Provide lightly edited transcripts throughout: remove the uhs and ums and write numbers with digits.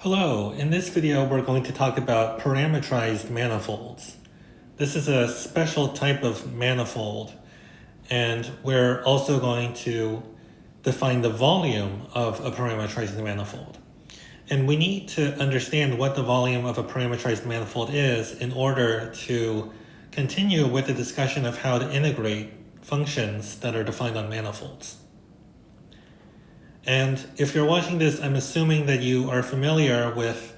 Hello, in this video we're going to talk about parametrized manifolds. This is a special type of manifold, and we're also going to define the volume of a parametrized manifold. And we need to understand what the volume of a parametrized manifold is in order to continue with the discussion of how to integrate functions that are defined on manifolds. And if you're watching this, I'm assuming that you are familiar with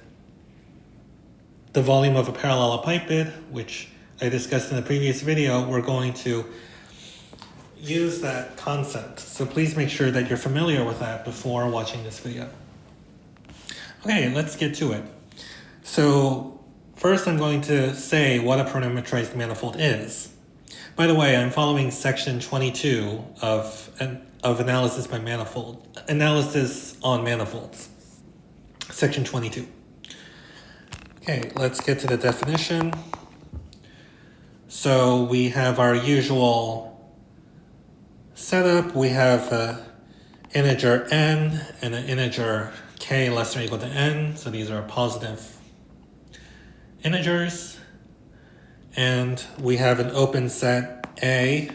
the volume of a parallelepiped, which I discussed in the previous video. We're going to use that concept. So please make sure that you're familiar with that before watching this video. Okay, let's get to it. So first I'm going to say what a parametrized manifold is. By the way, I'm following section 22 of analysis on manifolds, section 22. Okay, let's get to the definition. So we have our usual setup. We have an integer n and an integer k less than or equal to n. So these are positive integers. And we have an open set A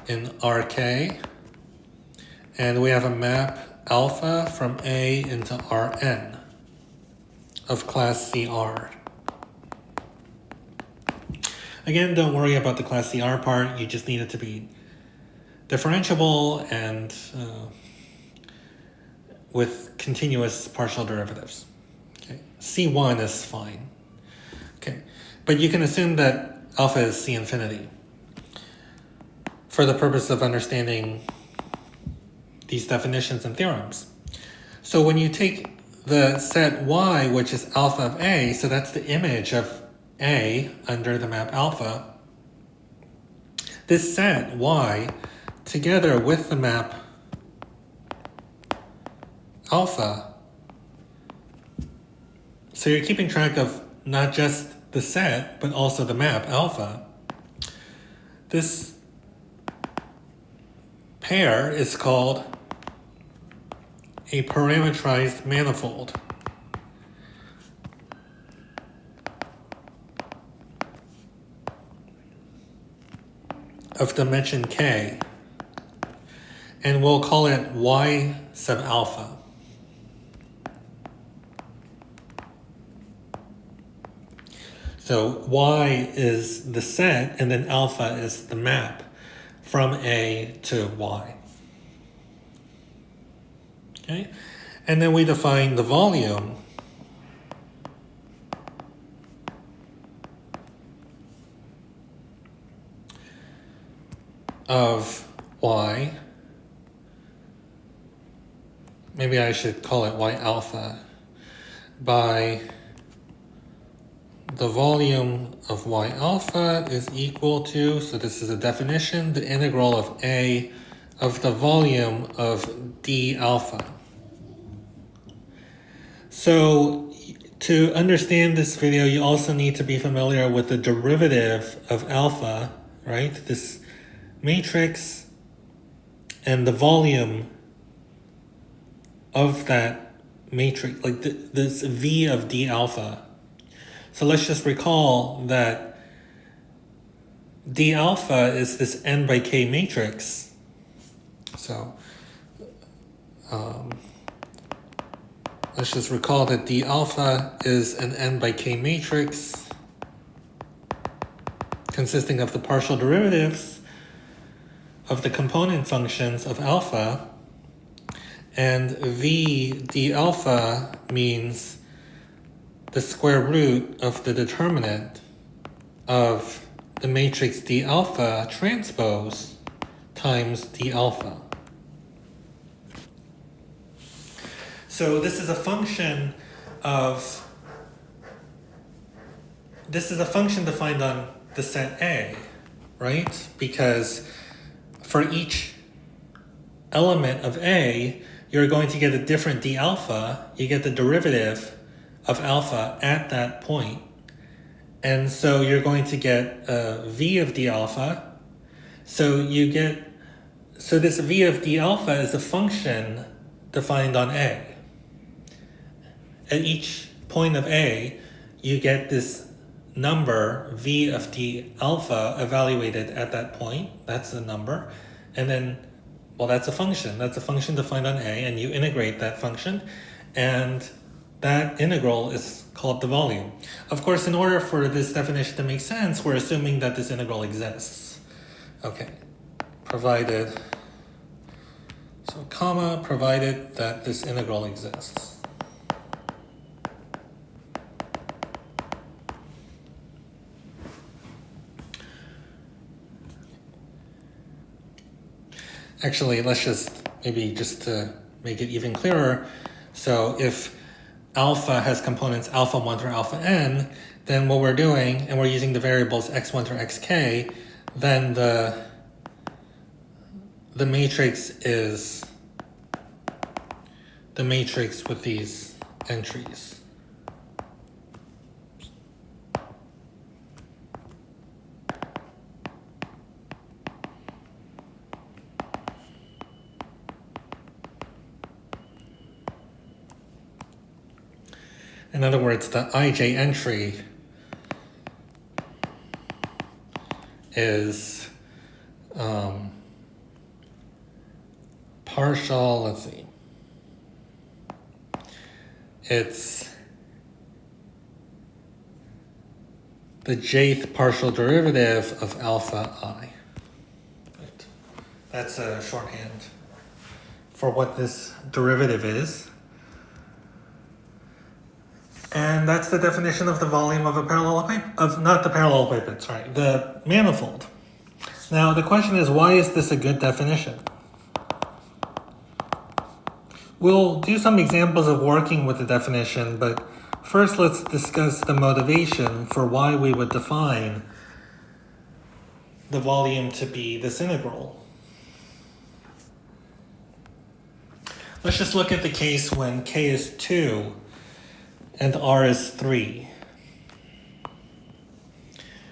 in Rk. And we have a map alpha from A into Rn of class CR. Again, don't worry about the class CR part. You just need it to be differentiable and with continuous partial derivatives. Okay. C1 is fine. Okay. But you can assume that alpha is C infinity for the purpose of understanding these definitions and theorems. So when you take the set Y, which is alpha of A, so that's the image of A under the map alpha, this set Y together with the map alpha, so you're keeping track of not just the set, but also the map alpha. This pair is called a parametrized manifold. Of dimension k, and we'll call it Y sub alpha. So Y is the set, and then alpha is the map from A to Y. Okay, and then we define the volume of Y. Maybe I should call it Y alpha by the volume of Y alpha is equal to, so this is a definition, the integral of A of the volume of D alpha. So to understand this video, you also need to be familiar with the derivative of alpha, right? This matrix and the volume of that matrix, like this V of D alpha. So let's just recall that D alpha is this n by k matrix. So let's just recall that D alpha is an n by k matrix consisting of the partial derivatives of the component functions of alpha, and V D alpha means the square root of the determinant of the matrix D alpha transpose times D alpha. So this is a function defined on the set A, right? Because for each element of A, you're going to get a different D alpha. You get the derivative of alpha at that point. And so you're going to get V of D alpha. So this V of D alpha is a function defined on A. at each point of A, you get this number v of d alpha evaluated at that point. That's the number. And then, well, that's a function. That's a function defined on A, and you integrate that function. And that integral is called the volume. Of course, in order for this definition to make sense, we're assuming that this integral exists. Okay, provided, so comma, provided that this integral exists. Actually, let's just to make it even clearer. So if alpha has components alpha 1 through alpha n, then what we're doing, and we're using the variables x1 through xk, then the matrix is the matrix with these entries. In other words, the ij entry is partial, let's see, it's the jth partial derivative of alpha I. Right. That's a shorthand for what this derivative is. And that's the definition of the volume of a parallelepiped, not the parallelepiped, sorry, the manifold. Now the question is, why is this a good definition? We'll do some examples of working with the definition, but first let's discuss the motivation for why we would define the volume to be this integral. Let's just look at the case when k is 2 and r is 3.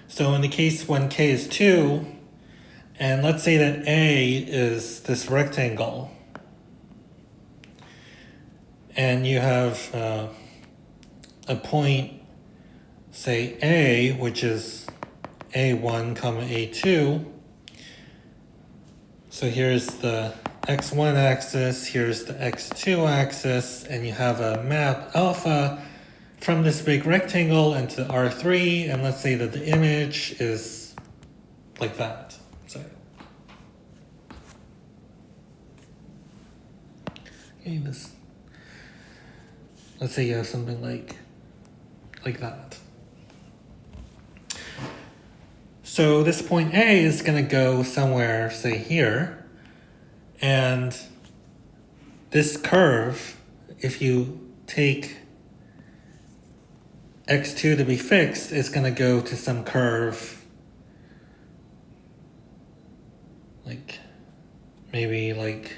So in the case when k is 2, and let's say that A is this rectangle, and you have a point, say A, which is A1, comma A2. So here's the x1 axis, here's the x2 axis, and you have a map alpha from this big rectangle into R3, and let's say that the image is like that. So, okay, let's say you have something like that. So this point A is going to go somewhere, say here, and this curve, if you take x2 to be fixed, is going to go to some curve, like maybe like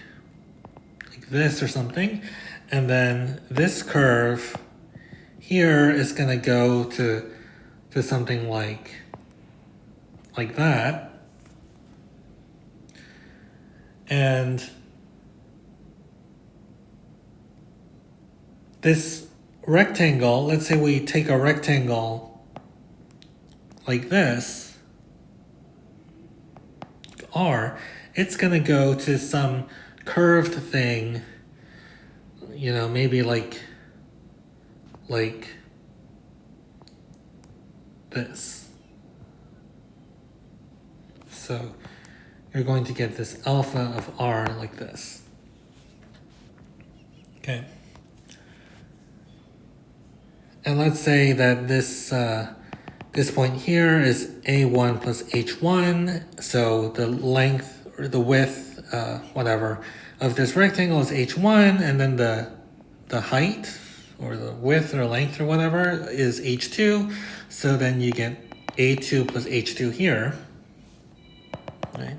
this or something, and then this curve here is going to go to something like that. And this rectangle, let's say we take a rectangle like this, R, it's going to go to some curved thing, you know, maybe like this. So you're going to get this alpha of R like this. Okay. And let's say that this point here is A1 plus H1. So the length or the width, whatever, of this rectangle is H1, and then the height or the width or length or whatever is H2. So then you get A2 plus H2 here. Right.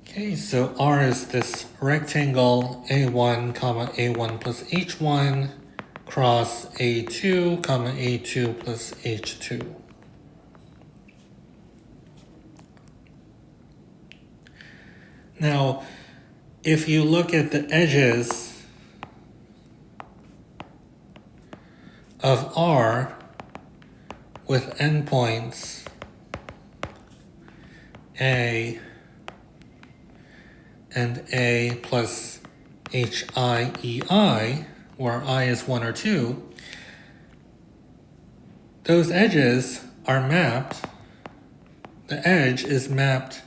Okay, so R is this rectangle A1, comma A1 plus H1 cross A2, comma A2 plus H2. Now, if you look at the edges of R with endpoints A and A plus HI, where I is 1 or 2, those edges are mapped. The edge is mapped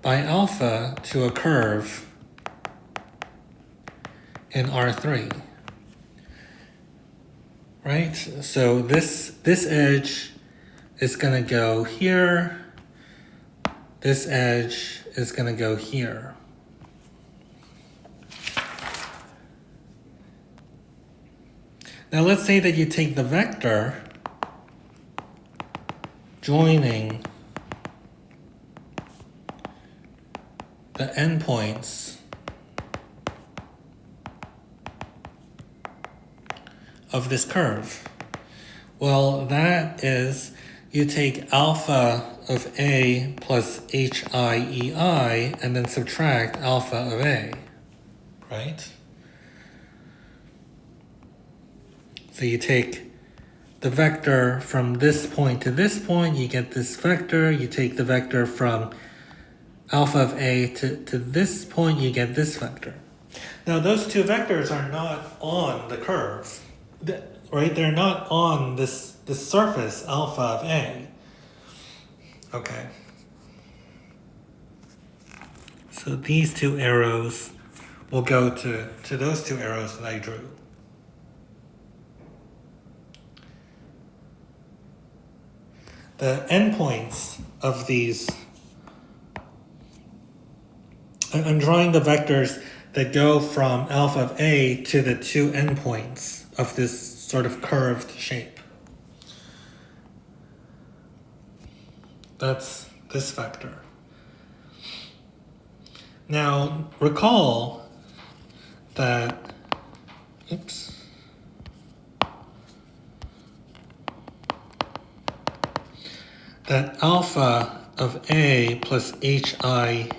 by alpha to a curve in R3. Right? So this edge is going to go here. This edge is going to go here. Now let's say that you take the vector joining the endpoints of this curve. Well, that is, you take alpha of A plus HIEI and then subtract alpha of A, right? So you take the vector from this point to this point, you get this vector. You take the vector from alpha of A to this point, you get this vector. Now those two vectors are not on the curve, right? They're not on this surface, alpha of A. Okay. So these two arrows will go to those two arrows that I drew. The endpoints of these, I'm drawing the vectors that go from alpha of A to the two endpoints of this sort of curved shape. That's this vector. Now recall that, that alpha of A plus HIEI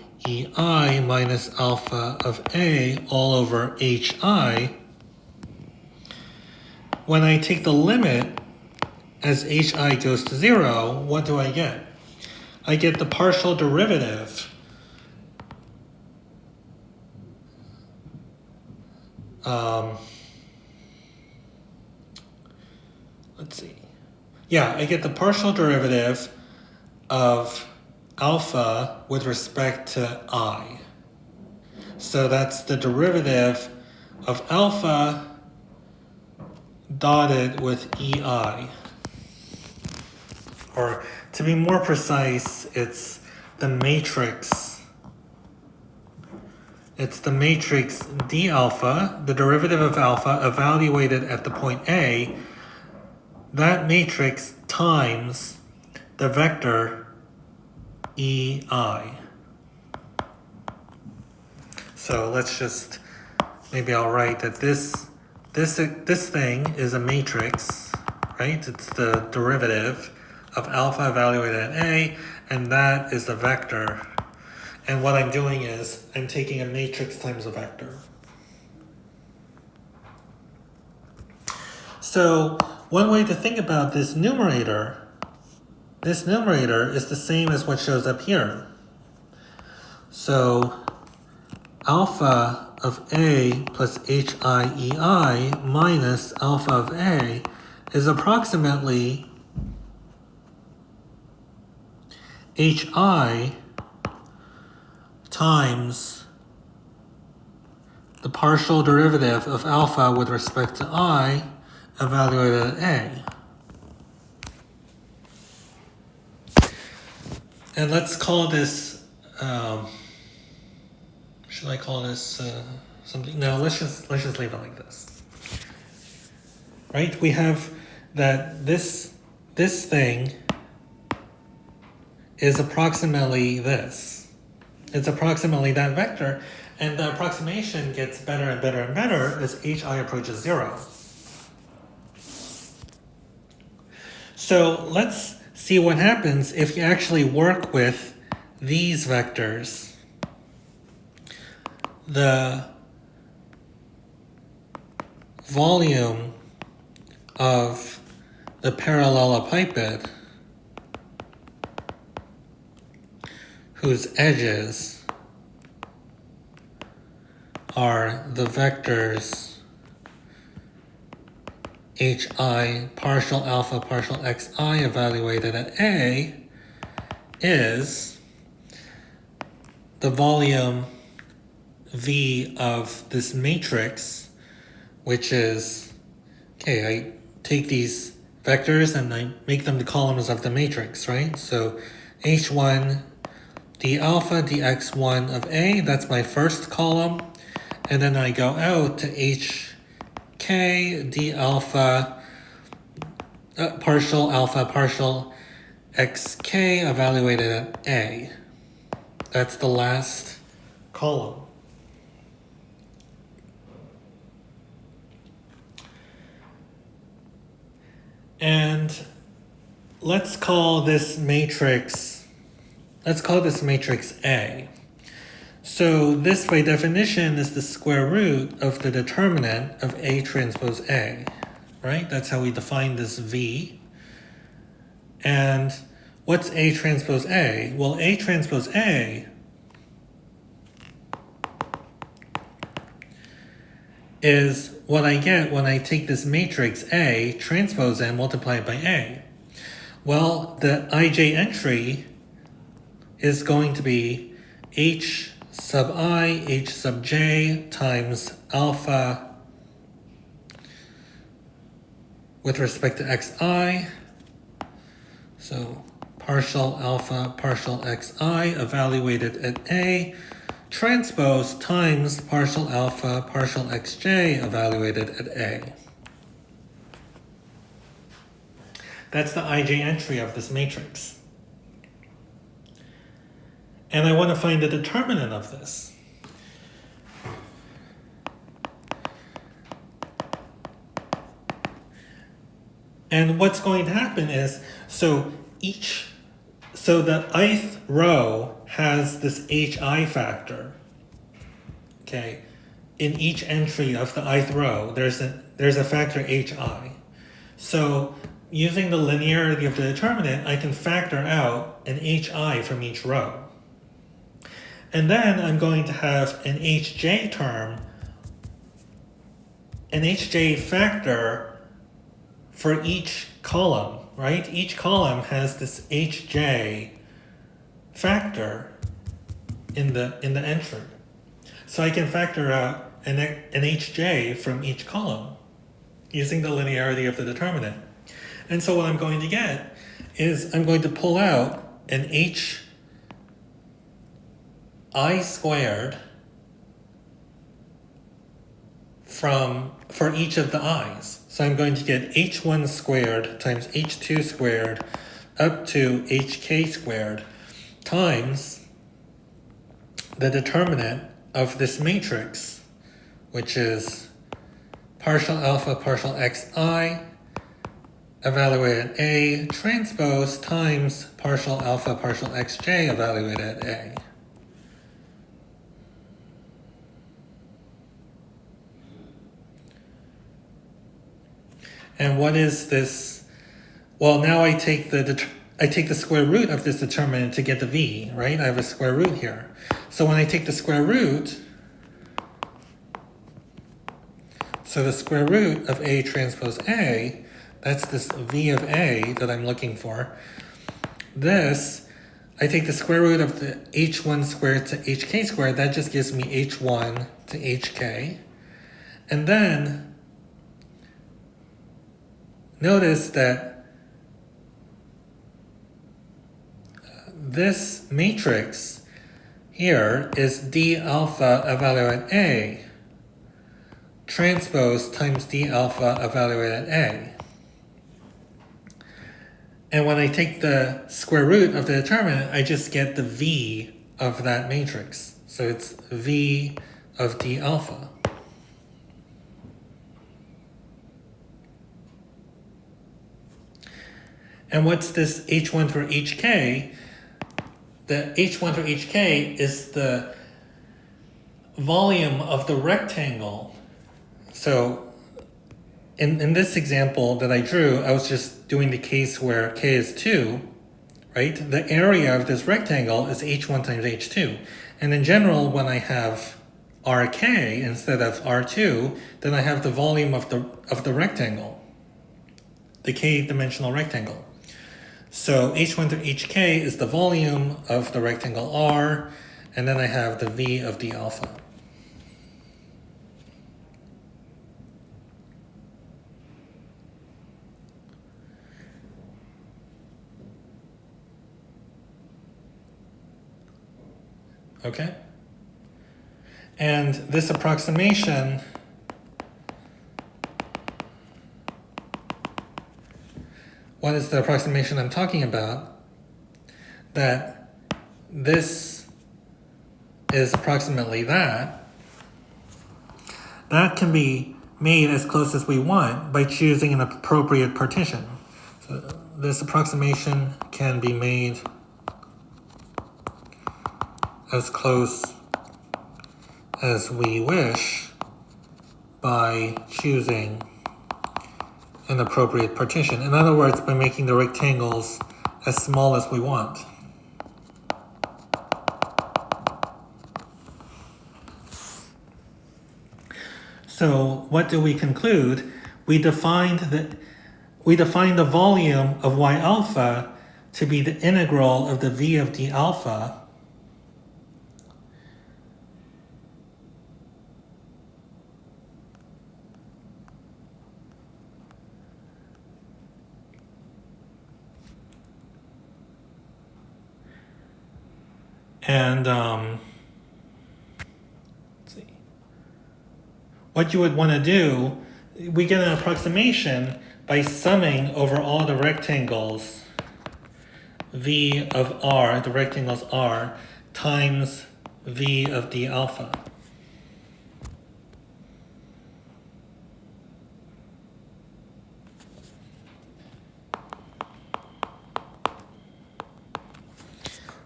minus alpha of A all over HI, when I take the limit as HI goes to 0, what do I get? I get the partial derivative let's see. Yeah, I get the partial derivative of alpha with respect to I. So that's the derivative of alpha dotted with EI. Or to be more precise, it's the matrix. It's the matrix D alpha, the derivative of alpha evaluated at the point A, that matrix times the vector EI. So let's just, maybe I'll write that this thing is a matrix, right? It's the derivative of alpha evaluated at A, and that is the vector. And what I'm doing is I'm taking a matrix times a vector. So one way to think about this numerator is the same as what shows up here. So alpha of A plus HIEI minus alpha of A is approximately HI times the partial derivative of alpha with respect to I evaluated at A. And let's call this, should I call this something? No, let's just leave it like this. Right? We have that this thing is approximately this. It's approximately that vector, and the approximation gets better and better and better as HI approaches 0. So let's see what happens if you actually work with these vectors. The volume of the parallelepiped whose edges are the vectors hi partial alpha partial xi evaluated at A is the volume V of this matrix, which is, okay, I take these vectors and I make them the columns of the matrix, right? So h1 d alpha dx1 of A, that's my first column. And then I go out to hk d alpha partial xk evaluated at A. That's the last column. And let's call this matrix A. So this by definition is the square root of the determinant of A transpose A, right? That's how we define this V. And what's A transpose A? Well, A transpose A is what I get when I take this matrix A, transpose and multiply it by A. Well, the ij entry is going to be h sub I, h sub j times alpha with respect to xi. So partial alpha, partial xi evaluated at A, transpose times partial alpha, partial xj evaluated at A. That's the ij entry of this matrix. And I want to find the determinant of this. And what's going to happen is, so the ith row has this hi factor. Okay, in each entry of the ith row, there's a factor hi. So using the linearity of the determinant, I can factor out an hi from each row. And then I'm going to have an hj term, an hj factor for each column, right? Each column has this hj factor in the entry. So I can factor out an hj from each column using the linearity of the determinant. And so what I'm going to get is I'm going to pull out an I squared for each of the i's. So I'm going to get h1 squared times h2 squared up to hk squared times the determinant of this matrix, which is partial alpha partial xi evaluated at A transpose times partial alpha partial xj evaluated at A. And what is this? Well, now I take the square root of this determinant to get the v, right? I have a square root here. So when I take the square root, so the square root of A transpose A, that's this v of A that I'm looking for. This, I take the square root of the h1 squared to hk squared, that just gives me h1 to hk. And then notice that this matrix here is d alpha evaluated at A transpose times d alpha evaluated at A. And when I take the square root of the determinant, I just get the v of that matrix. So it's v of d alpha. And what's this h1 for hk? The h1 for hk is the volume of the rectangle. So in this example that I drew, I was just doing the case where k is 2, right? The area of this rectangle is h1 times h2. And in general, when I have rk instead of r2, then I have the volume of the rectangle, the k-dimensional rectangle. So h1 through hk is the volume of the rectangle R, and then I have the v of d alpha. Okay? And this approximation what is the approximation I'm talking about? That this is approximately that. That can be made as close as we want by choosing an appropriate partition. So this approximation can be made as close as we wish by choosing an appropriate partition. In other words, by making the rectangles as small as we want. So what do we conclude? We defined the volume of y alpha to be the integral of the v of d alpha and let's see. What you would want to do, we get an approximation by summing over all the rectangles v of r, the rectangles r, times v of d alpha.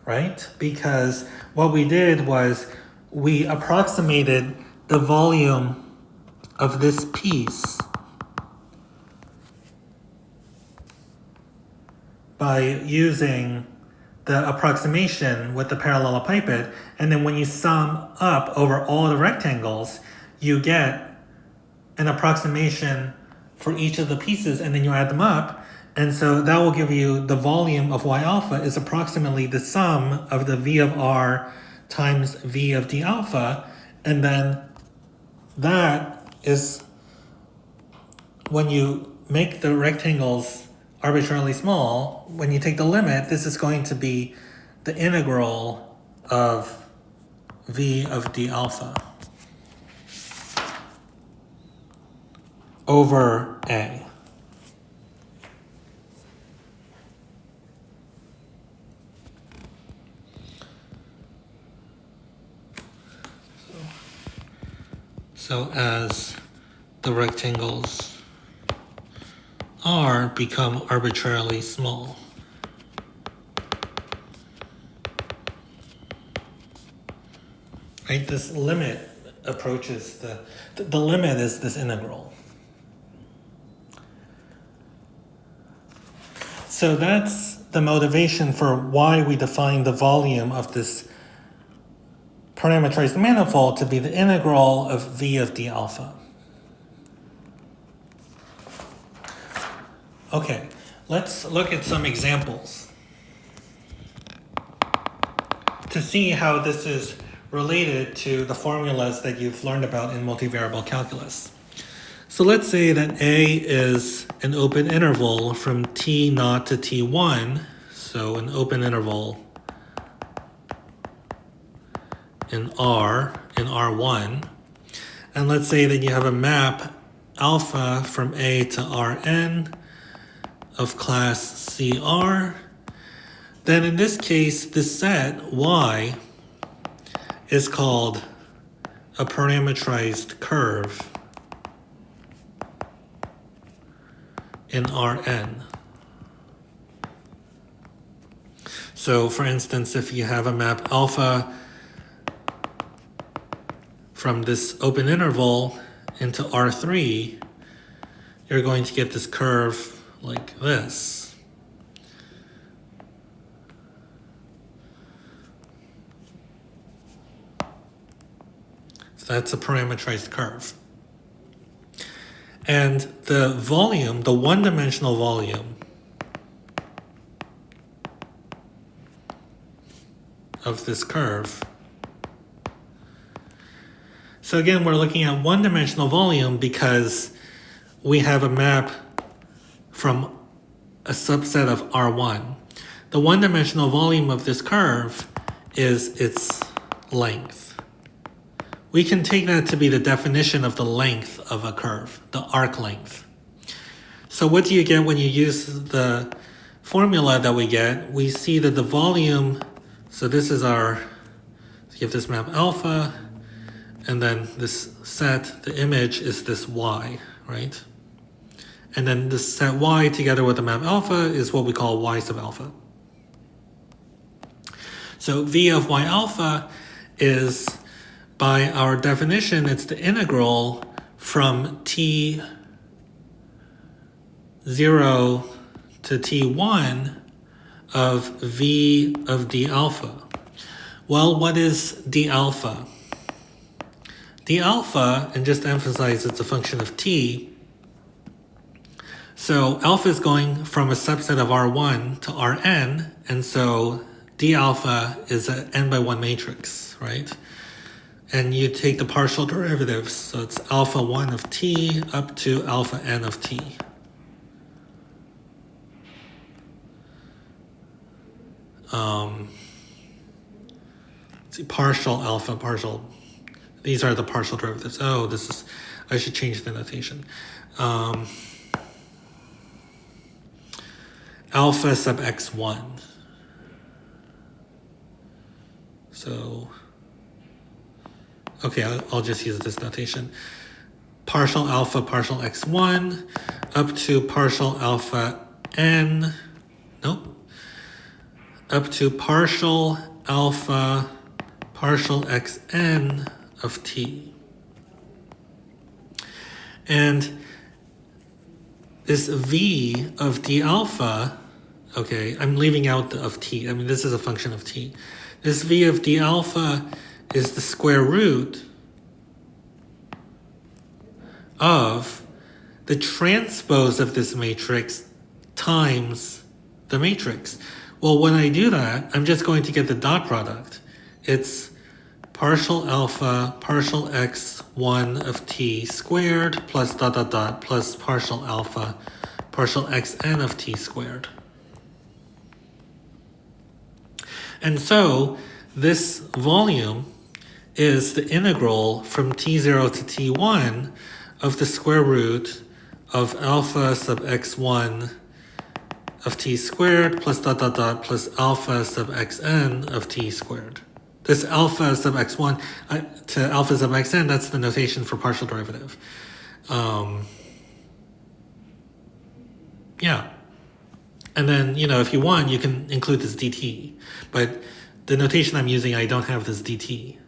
Right? Because what we did was we approximated the volume of this piece by using the approximation with the parallelepiped, and then when you sum up over all the rectangles, you get an approximation for each of the pieces, and then you add them up. And so that will give you the volume of y alpha is approximately the sum of the v of r times v of d alpha. And then that is when you make the rectangles arbitrarily small, when you take the limit, this is going to be the integral of v of d alpha over a. So as the rectangles R become arbitrarily small, right? This limit approaches the limit is this integral. So that's the motivation for why we define the volume of this parametrized manifold to be the integral of v of d alpha. Okay, let's look at some examples to see how this is related to the formulas that you've learned about in multivariable calculus. So let's say that A is an open interval from t0 to t1, so an open interval in R1, and let's say that you have a map alpha from A to Rn of class CR, then in this case, this set Y is called a parametrized curve in Rn. So for instance, if you have a map alpha from this open interval into R3, you're going to get this curve like this. So that's a parametrized curve. And the volume, the one-dimensional volume of this curve. So again, we're looking at one-dimensional volume because we have a map from a subset of R1. The one-dimensional volume of this curve is its length. We can take that to be the definition of the length of a curve, the arc length. So what do you get when you use the formula that we get? We see that the volume, so this is our, let's give this map alpha, and then this set, the image is this y, right? And then this set y together with the map alpha is what we call y sub alpha. So v of y alpha is, by our definition, it's the integral from t0 to t1 of v of d alpha. Well, what is d alpha? D alpha, and just to emphasize, it's a function of t. So alpha is going from a subset of R1 to Rn, and so d alpha is an n by 1 matrix, right? And you take the partial derivatives, so it's alpha 1 of t up to alpha n of t. Let's see, partial alpha, partial. These are the partial derivatives. Oh, this is, I should change the notation. Alpha sub x1. So, okay, I'll just use this notation. Partial alpha, partial x1, up to partial alpha n, nope. Up to partial alpha, partial xn of t. And this v of d alpha, okay, I'm leaving out the of t. I mean, this is a function of t. This v of d alpha is the square root of the transpose of this matrix times the matrix. Well, when I do that, I'm just going to get the dot product. It's partial alpha, partial x1 of t squared plus dot dot dot plus partial alpha, partial xn of t squared. And so this volume is the integral from t0 to t1 of the square root of alpha sub x1 of t squared plus dot dot dot plus alpha sub xn of t squared. This alpha sub x1 to alpha sub xn, that's the notation for partial derivative. Yeah. And then, you know, if you want, you can include this dt. But the notation I'm using, I don't have this dt.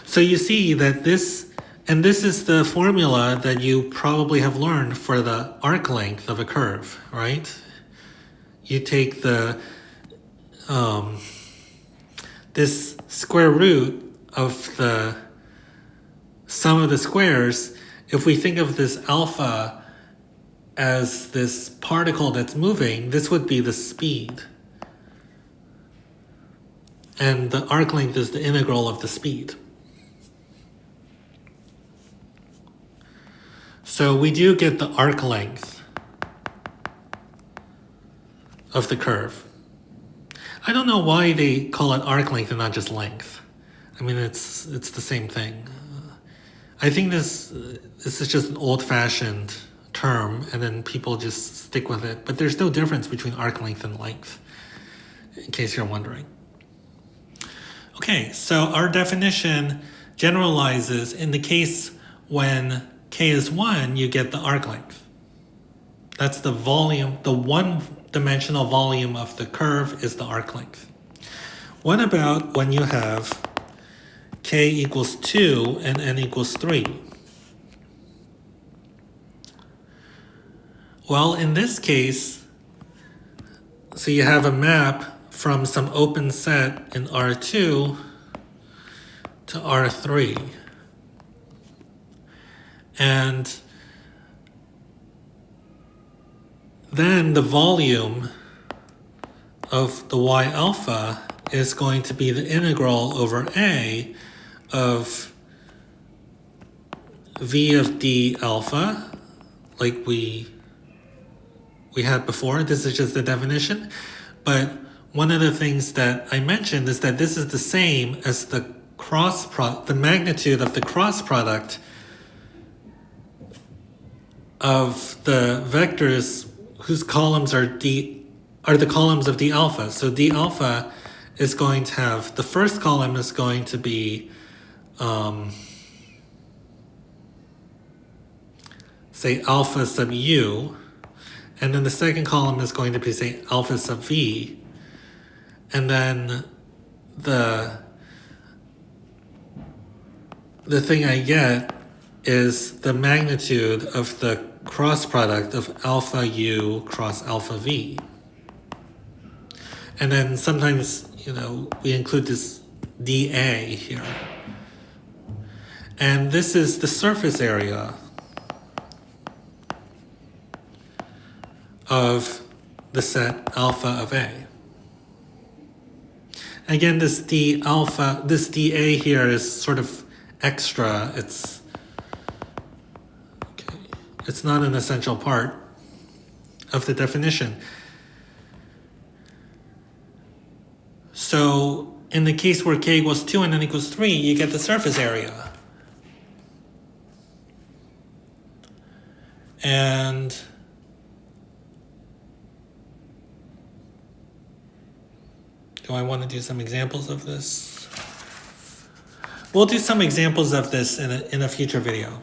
So you see that this, and this is the formula that you probably have learned for the arc length of a curve, right? You take the, this square root of the sum of the squares. If we think of this alpha as this particle that's moving, this would be the speed. And the arc length is the integral of the speed. So we do get the arc length of the curve. I don't know why they call it arc length and not just length. I mean, it's the same thing. I think this is just an old-fashioned term, and then people just stick with it. But there's no difference between arc length and length, in case you're wondering. Okay, so our definition generalizes in the case when k is 1, you get the arc length. That's the volume, the one-dimensional volume of the curve is the arc length. What about when you have k equals 2 and n equals 3? Well, in this case, so you have a map from some open set in R2 to R3. And then the volume of the y alpha is going to be the integral over A of V of D alpha, like we had before. This is just the definition. But one of the things that I mentioned is that this is the same as the the magnitude of the cross product of the vectors whose columns are the columns of D alpha. So D alpha is going to have, the first column is going to be say alpha sub u, and then the second column is going to be, say, alpha sub v, and then the thing I get is the magnitude of the cross product of alpha u cross alpha v. And then sometimes, we include this dA here. And this is the surface area of the set alpha of A. Again, this dA here is sort of extra. It's not an essential part of the definition. So in the case where k equals 2 and n equals 3, you get the surface area. And do I want to do some examples of this? We'll do some examples of this in a future video.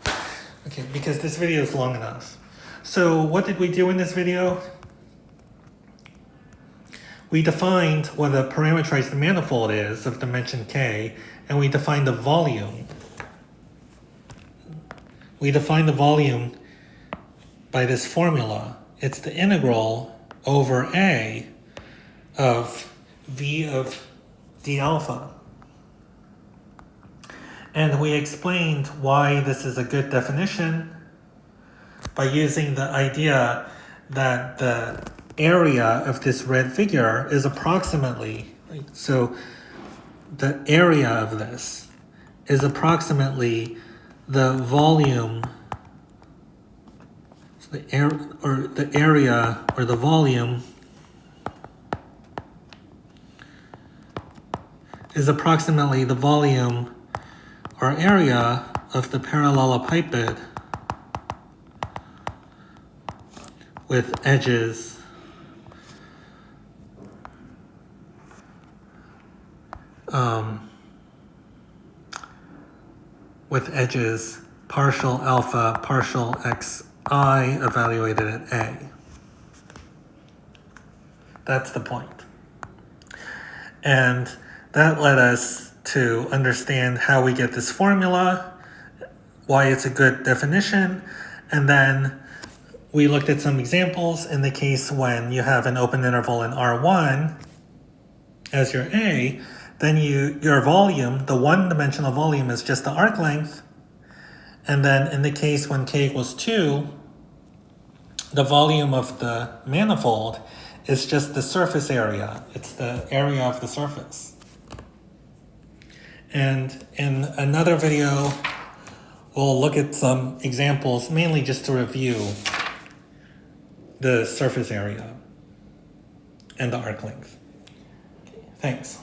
Okay, because this video is long enough. So what did we do in this video? We defined what a parametrized manifold is of dimension k, and we defined the volume. We defined the volume by this formula. It's the integral over A of V of D alpha. And we explained why this is a good definition by using the idea that the area of this red figure is approximately, right? So the area of this is approximately the volume, so the area or the volume is approximately the volume or area of the parallelepiped with edges partial alpha, partial xi evaluated at A. That's the point. And that led us to understand how we get this formula, why it's a good definition, and then we looked at some examples in the case when you have an open interval in R1 as your A, then your volume, the one-dimensional volume, is just the arc length, and then in the case when k equals 2, the volume of the manifold is just the surface area. It's the area of the surface. And in another video, we'll look at some examples, mainly just to review the surface area and the arc length. Okay, thanks.